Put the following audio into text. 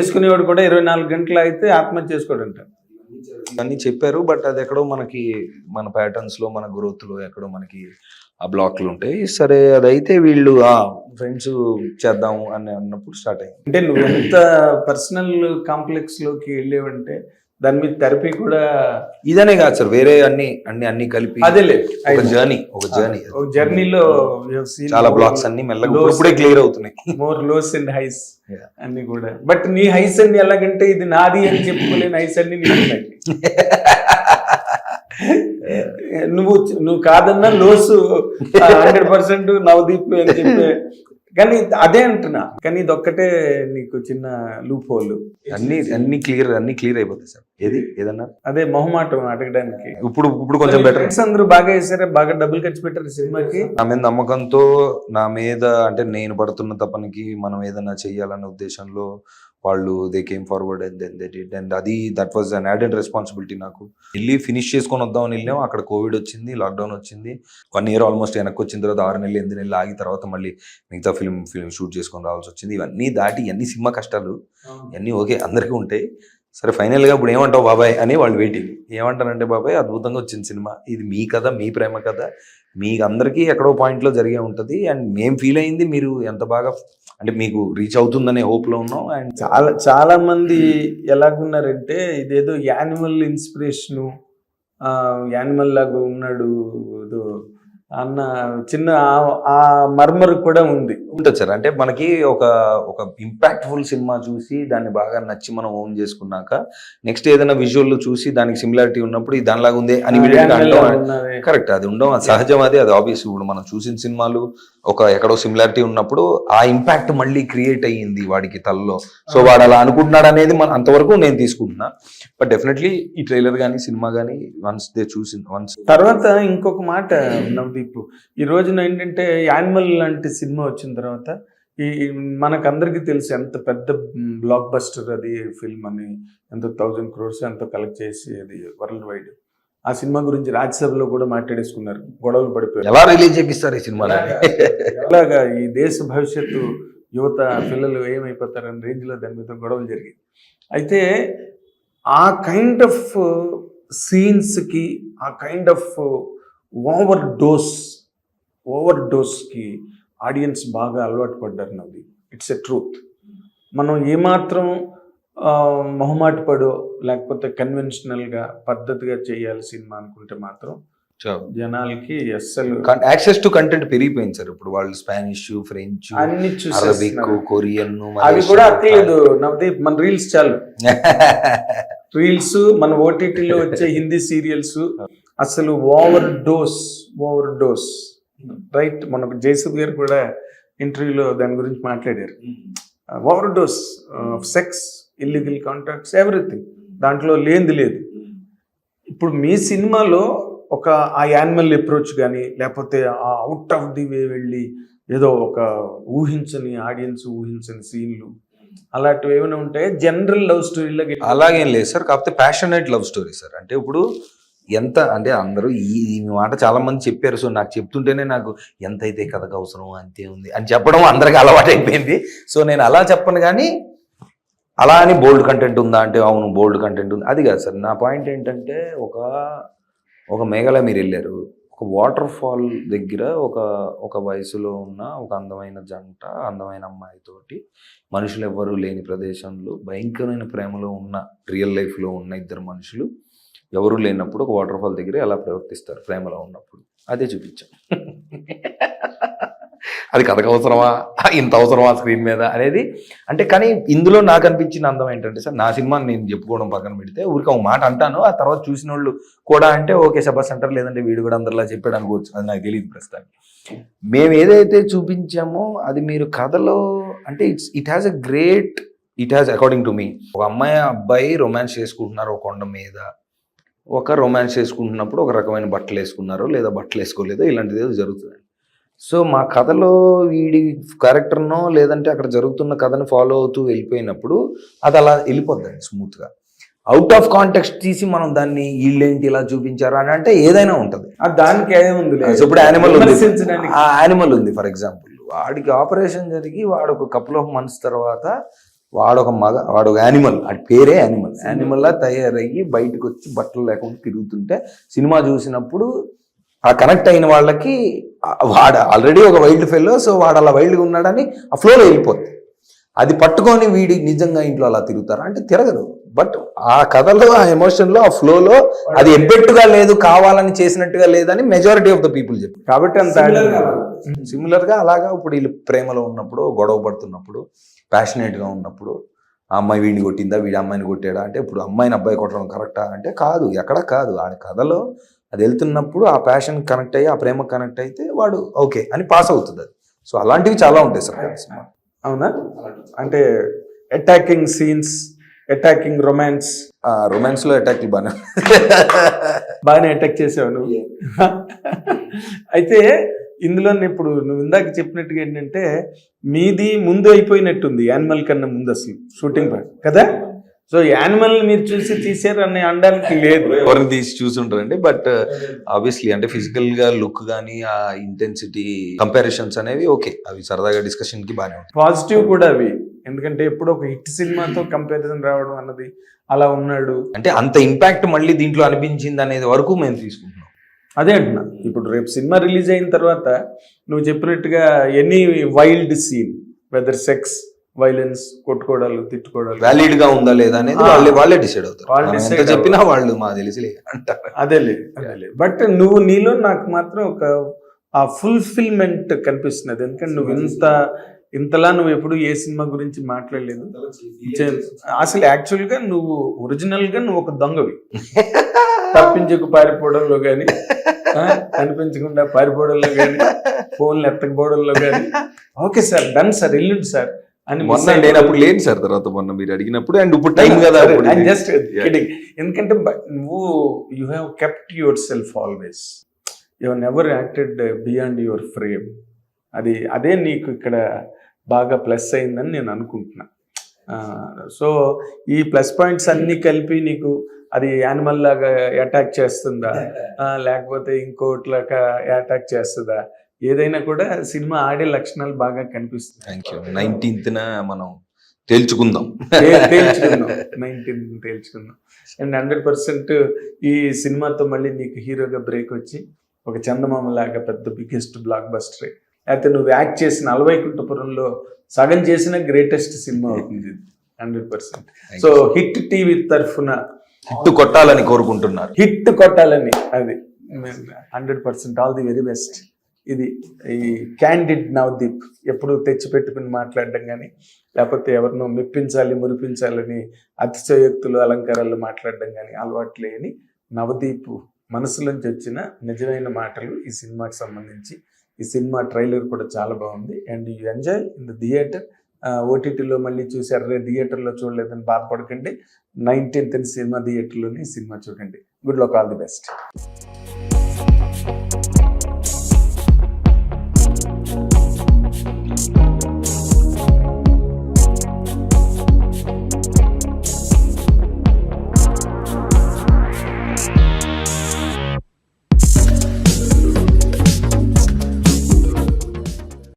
చేసుకునేవాడు కూడా 24 గంటలు అయితే ఆత్మహత్య చేసుకోడంట. అన్నీ చెప్పారు. బట్ అది ఎక్కడో మనకి మన ప్యాటర్న్స్ లో మన గ్రోత్ లో ఎక్కడో మనకి ఆ బ్లాక్లు ఉంటాయి. సరే అదైతే వీళ్ళు ఫ్రెండ్స్ చేద్దాము అని అన్నప్పుడు స్టార్ట్ అయింది. అంటే నువ్వు ఎంత పర్సనల్ కాంప్లెక్స్ లోకి వెళ్ళేవంటే దాని మీద థెరపీ కూడా ఇదనే కాదు సార్, వేరే అన్ని కలిపి అదేలే ఒక జర్నీలో చాలా బ్లాక్స్ అన్ని మెల్లగా ఇప్పుడే క్లియర్ అవుతున్నాయి. మోర్ లోస్ అండ్ హైస్ అన్ని కూడా. బట్ నీ హైస్ అన్ని ఎలాగంటే ఇది నాది అని చెప్పుకోలేని హైస్ అన్ని నీకు ఉన్నాయి. నువ్వు కాదన్నా లోసు 100% నవదీప్ అని చెప్పే. కానీ అదే అంటున్నా, కానీ ఇది ఒక్కటే నీకు చిన్న లూప్ హోల్. అన్ని క్లియర్ అయిపోతాయి సార్. ఏదన్నా అదే మొహమాటం అడగడానికి. ఇప్పుడు కొంచెం బెటర్. అందరూ బాగా వేసారా, బాగా డబ్బులు ఖర్చు పెట్టారు సినిమాకి. నా మీద నమ్మకంతో, నా మీద అంటే నేను పడుతున్న తపనికి మనం ఏదైనా చెయ్యాలన్న ఉద్దేశంలో వాళ్ళు they came forward and then they did. And that was an added responsibility. నాకు వెళ్ళి ఫినిష్ చేసుకొని వద్దామని వెళ్ళాం. అక్కడ కోవిడ్ వచ్చింది, లాక్డౌన్ వచ్చింది. 1 year ఆల్మోస్ట్ వెనక్కి వచ్చిన తర్వాత 6 నెలలు 8 నెలలు ఆగి తర్వాత మళ్ళీ మిగతా ఫిల్మ్ షూట్ చేసుకొని రావాల్సి వచ్చింది. ఇవన్నీ దాటి ఇవన్నీ సినిమా కష్టాలు ఇవన్నీ ఓకే అందరికీ ఉంటాయి. సరే ఫైనల్గా ఇప్పుడు ఏమంటావు బాబాయ్ అని వాళ్ళు వెయిటింగ్. ఏమంటారంటే బాబాయ్ అద్భుతంగా వచ్చింది సినిమా, ఇది మీ కథ, మీ ప్రేమ కథ, మీకు అందరికీ ఎక్కడో పాయింట్లో జరిగే ఉంటుంది. అండ్ మేము ఫీల్ అయింది మీరు ఎంత బాగా అంటే మీకు రీచ్ అవుతుందనే హోప్లో ఉన్నాం. అండ్ చాలా మంది ఎలాగున్నారంటే ఇదేదో యానిమల్ ఇన్స్పిరేషను, యానిమల్ లాగా ఉన్నాడు అన్న చిన్న ఆ మర్మర్ కూడా ఉంటుంది సార్. అంటే మనకి ఒక ఇంపాక్ట్ఫుల్ సినిమా చూసి దాన్ని బాగా నచ్చి మనం ఓన్ చేసుకున్నాక నెక్స్ట్ ఏదైనా విజువల్ చూసి దానికి సిమిలారిటీ ఉన్నప్పుడు ఇది దానిలాగా ఉంది అని కరెక్ట్, అది ఉండడం అది సహజం, అది ఆబ్వియస్. ఇప్పుడు మనం చూసిన సినిమాలు ఎక్కడో సిమిలారిటీ ఉన్నప్పుడు ఆ ఇంపాక్ట్ మళ్ళీ క్రియేట్ అయ్యింది వాడికి తలలో. సో వాడు అలా అనుకుంటున్నాడు అనేది అంతవరకు నేను తీసుకుంటున్నా. బట్ డెఫినెట్లీ ఈ ట్రైలర్ కానీ సినిమా కానీ వన్స్ తర్వాత ఇంకొక మాట నవదీప్, ఈ రోజున ఏంటంటే యానిమల్ లాంటి సినిమా వచ్చిన తర్వాత మనకందరికీ తెలుసు ఎంత పెద్ద బ్లాక్ బస్టర్ అది ఫిల్మ్ అని, ఎంతో 1000 crores ఎంతో కలెక్ట్ చేసి అది వరల్డ్ వైడ్. ఆ సినిమా గురించి రాజ్యసభలో కూడా మాట్లాడేసుకున్నారు, గొడవలు పడిపోయారు. ఎలా రిలీజ్ చేపిస్తారు ఈ సినిమా, అలాగా ఈ దేశ భవిష్యత్తు యువత పిల్లలు ఏమైపోతారని రేంజ్లో దాని మీద గొడవలు జరిగాయి. అయితే ఆ కైండ్ ఆఫ్ సీన్స్కి, ఆ కైండ్ ఆఫ్ ఓవర్ డోస్కి ఆడియన్స్ బాగా అలవాటు పడ్డారు. నవ్వి ఇట్స్ ఎ ట్రూత్. మనం ఏమాత్రం మొహమాట పడో లేకపోతే కన్వెన్షనల్గా పద్ధతిగా చేయాలి సినిమా అనుకుంటే మాత్రం జనాలకి అస్సలు యాక్సెస్ టు కంటెంట్ పెరిగిపోయింది సార్. ఇప్పుడు వాళ్ళు స్పానిష్, ఫ్రెంచ్, అన్ని అరబిక్, కొరియన్ అవి కూడా అక్కర్లేదు నవదీప్, మన రీల్స్ చాలు. రీల్స్ మన ఓటీటీలో వచ్చే హిందీ సీరియల్స్ అసలు ఓవర్ డోస్ రైట్. మనకు జయసూద్ గారు కూడా ఇంటర్వ్యూలో దాని గురించి మాట్లాడారు. Over dose sex, illegal contacts, everything, దాంట్లో లేనిది లేదు. ఇప్పుడు మీ సినిమాలో ఆ యానిమల్ అప్రోచ్ కానీ లేకపోతే ఆ అవుట్ ఆఫ్ ది వే వెళ్ళి ఏదో ఒక ఆడియన్స్ ఊహించని సీన్లు అలాంటివి ఏమైనా ఉంటాయి జనరల్ లవ్ స్టోరీలో? అలాగేం లేదు సార్, కాకపోతే ప్యాషనేట్ లవ్ స్టోరీ సార్. అంటే ఇప్పుడు ఎంత అంటే అందరూ ఈ మాట చాలా మంది చెప్పారు. సో నాకు చెప్తుంటేనే నాకు ఎంతైతే కథకు అవసరం అంతే ఉంది అని చెప్పడం అందరికి అలవాటు అయిపోయింది. సో నేను అలా చెప్పను, కానీ అలా అని బోల్డ్ కంటెంట్ ఉందా అంటే అవును బోల్డ్ కంటెంట్ ఉంది, అది కాదు సార్. నా పాయింట్ ఏంటంటే ఒక మేఘాలయ మీరు వెళ్ళారు, ఒక వాటర్ ఫాల్ దగ్గర ఒక వయసులో ఉన్న ఒక అందమైన జంట, అందమైన అమ్మాయితోటి మనుషులు ఎవ్వరూ లేని ప్రదేశంలో భయంకరమైన ప్రేమలో ఉన్న రియల్ లైఫ్లో ఉన్న ఇద్దరు మనుషులు ఎవరూ లేనప్పుడు ఒక వాటర్ ఫాల్ దగ్గర ఎలా ప్రవర్తిస్తారు ప్రేమలో ఉన్నప్పుడు, అదే చూపించాం. అది కథకు అవసరమా, ఇంత అవసరమా స్క్రీన్ మీద అనేది అంటే. కానీ ఇందులో నాకు అనిపించిన అందం ఏంటంటే సార్, నా సినిమాని నేను చెప్పుకోవడం పక్కన పెడితే ఊరికి ఒక మాట అంటాను, ఆ తర్వాత చూసిన వాళ్ళు కూడా అంటే ఓకే శబాస్ అంటారు, లేదంటే వీడు కూడా అందరిలా చెప్పాడు అనుకోవచ్చు, అది నాకు తెలియదు ప్రస్తుతానికి. మేము ఏదైతే చూపించామో అది మీరు కథలో అంటే it has according to me, ఒక అమ్మాయి అబ్బాయి రొమాన్స్ చేసుకుంటున్నారు ఒక కొండ మీద, రొమాన్స్ చేసుకుంటున్నప్పుడు ఒక రకమైన బట్టలు వేసుకున్నారో లేదా బట్టలు వేసుకోలేదో ఇలాంటిది ఏదో జరుగుతుంది. సో మా కథలో వీడి క్యారెక్టర్నో లేదంటే అక్కడ జరుగుతున్న కథను ఫాలో అవుతూ వెళ్ళిపోయినప్పుడు అది అలా వెళ్ళిపోద్దండి స్మూత్గా. అవుట్ ఆఫ్ కాంటెక్స్ట్ తీసి మనం దాన్ని వీళ్ళేంటి ఇలా చూపించారు అని అంటే ఏదైనా ఉంటుంది. దానికి ఏముంది, ఇప్పుడు యానిమల్ ఉంది ఫర్ ఎగ్జాంపుల్, వాడికి ఆపరేషన్ జరిగి వాడు ఒక కపుల్ ఆఫ్ మంత్స్ తర్వాత వాడు ఒక యానిమల్, అది పేరే యానిమల్ లా తయారయ్యి బయటకు వచ్చి బట్టలు లేకుండా తిరుగుతుంటే సినిమా చూసినప్పుడు ఆ కనెక్ట్ అయిన వాళ్ళకి వాడు ఆల్రెడీ ఒక వైల్డ్ ఫెల్లో, సో వాడు అలా వైల్డ్గా ఉన్నాడని ఆ ఫ్లోలో వెళ్ళిపోతుంది. అది పట్టుకొని వీడి నిజంగా ఇంట్లో అలా తిరుగుతారు అంటే తిరగరు. బట్ ఆ కథలో, ఆ ఎమోషన్లో, ఆ ఫ్లోలో అది ఎబ్బెట్టుగా లేదు, కావాలని చేసినట్టుగా లేదని మెజారిటీ ఆఫ్ ద పీపుల్ చెప్పారు. కాబట్టి అంత సిమిలర్గా అలాగా ఇప్పుడు వీళ్ళు ప్రేమలో ఉన్నప్పుడు, గొడవ పడుతున్నప్పుడు, ప్యాషనేట్గా ఉన్నప్పుడు ఆ అమ్మాయి వీడిని కొట్టిందా, వీడి అమ్మాయిని కొట్టాడా అంటే ఇప్పుడు అమ్మాయిని అబ్బాయి కొట్టడం కరెక్టా అంటే కాదు, ఎక్కడ కాదు. ఆ కథలో అది వెళ్తున్నప్పుడు ఆ ప్యాషన్ కనెక్ట్ అయ్యి, ఆ ప్రేమ కనెక్ట్ అయితే వాడు ఓకే అని పాస్ అవుతుంది అది. సో అలాంటివి చాలా ఉంటాయి సార్ సినిమా. అవునా? అంటే attacking scenes, attacking romance. Romance లో అటాక్ బాగానే అటాక్ చేసావు నువ్వు. అయితే ఇందులో ఇప్పుడు నువ్వు ఇందాక చెప్పినట్టుగా ఏంటంటే మీది ముందు అయిపోయినట్టుంది, యానిమల్ కన్నా ముందు అసలు షూటింగ్ కదా. సో యానిమల్ మీరు చూసి తీసారు అని అనడానికి లేదు, ఎవరిని తీసి చూసుంటారండి. బట్ ఆబ్వియస్లీ అంటే ఫిజికల్ గా లుక్ కానీ ఆ ఇంటెన్సిటీ కంపారిజన్స్ అనేవి ఓకే, అవి సరదాగా డిస్కషన్ కి బాగానే ఉంటాయి. పాజిటివ్ కూడా అవి, ఎందుకంటే ఎప్పుడు ఒక హిట్ సినిమాతో కంపారిజన్ రావడం అన్నది అలా ఉన్నాడు అంటే అంత ఇంపాక్ట్ మళ్ళీ దీంట్లో అనిపించింది అనేది వరకు మేము తీసుకుంటున్నాం. అదే అంటున్నా. ఇప్పుడు రేపు సినిమా రిలీజ్ అయిన తర్వాత నువ్వు చెప్పినట్టుగా any wild scene, whether sex, violence, కొట్టుకోవడాలు, తిట్టుకోవడాలు వ్యాలిడ్ గా ఉందా లేదా అనేది వాళ్ళే డిసైడ్ అవుతారు. ఎంత చెప్పినా వాళ్ళు మా తెలిసి అంటారు. అదేలే. బట్ నువ్వు నీలో నాకు మాత్రం ఒక ఆ ఫుల్ఫిల్మెంట్ కనిపిస్తున్నది. ఎందుకంటే నువ్వు ఇంతలా నువ్వు ఎప్పుడు ఏ సినిమా గురించి మాట్లాడలేదు అసలు. యాక్చువల్గా నువ్వు ఒరిజినల్గా నువ్వు ఒక దొంగవి. తప్పించుకు పారిపోవడంలో కానీ, కనిపించకుండా పారిపోవడంలో కానీ, ఫోన్లు ఎత్తకపోవడంలో కానీ ఓకే సార్, డన్ సార్, వెళ్ళండి సార్ అని. మొన్న లేనప్పుడు లేదు సార్, తర్వాత మొన్న మీరు అడిగినప్పుడు అండ్ ఇప్పుడు టైం కదా. Just kidding. ఎందుకంటే నువ్వు you have kept your self always, you have never acted beyond your frame. అదే నీకు ఇక్కడ బాగా ప్లస్ అయిందని నేను అనుకుంటున్నా. సో ఈ ప్లస్ పాయింట్స్ అన్నీ కలిపి నీకు అది యానిమల్ లాగా అటాక్ చేస్తుందా, లేకపోతే ఇంకోట్లాగా అటాక్ చేస్తుందా, ఏదైనా కూడా సినిమా ఆడే లక్షణాలు బాగా కనిపిస్తుంది. 19th మనం తేల్చుకుందాం. 19th తేల్చుకుందాం. అండ్ 100% ఈ సినిమాతో మళ్ళీ నీకు హీరోగా బ్రేక్ వచ్చి ఒక చందమామ లాగా పెద్ద బిగ్గెస్ట్ బ్లాక్ బస్టర్, అయితే నువ్వు యాక్ట్ చేసిన అలవైకుంఠపురంలో సగం చేసిన గ్రేటెస్ట్ సినిమా అవుతుంది 100%. సో హిట్ టీవీ తరఫున హిట్ కొట్టాలని కోరుకుంటున్నారు. హిట్ కొట్టాలని, అది 100% ఆల్ ది వెరీ బెస్ట్. ఇది ఈ క్యాండిడ్ నవదీప్ ఎప్పుడు తెచ్చిపెట్టుకుని మాట్లాడడం కానీ, లేకపోతే ఎవరినో మెప్పించాలి, మురిపించాలని అతిశయోక్తులు, అలంకారాలు మాట్లాడడం కానీ అలవాటు లేని నవదీప్ మనసులోంచి వచ్చిన నిజమైన మాటలు ఈ సినిమాకి సంబంధించి. ఈ సినిమా ట్రైలర్ కూడా చాలా బాగుంది. And you enjoy in the theatre. ఓటీటీలో మళ్ళీ చూసారు, థియేటర్లో చూడలేదని బాధపడకండి. 19th సినిమా థియేటర్లోని సినిమా చూడండి. Good luck, all the best.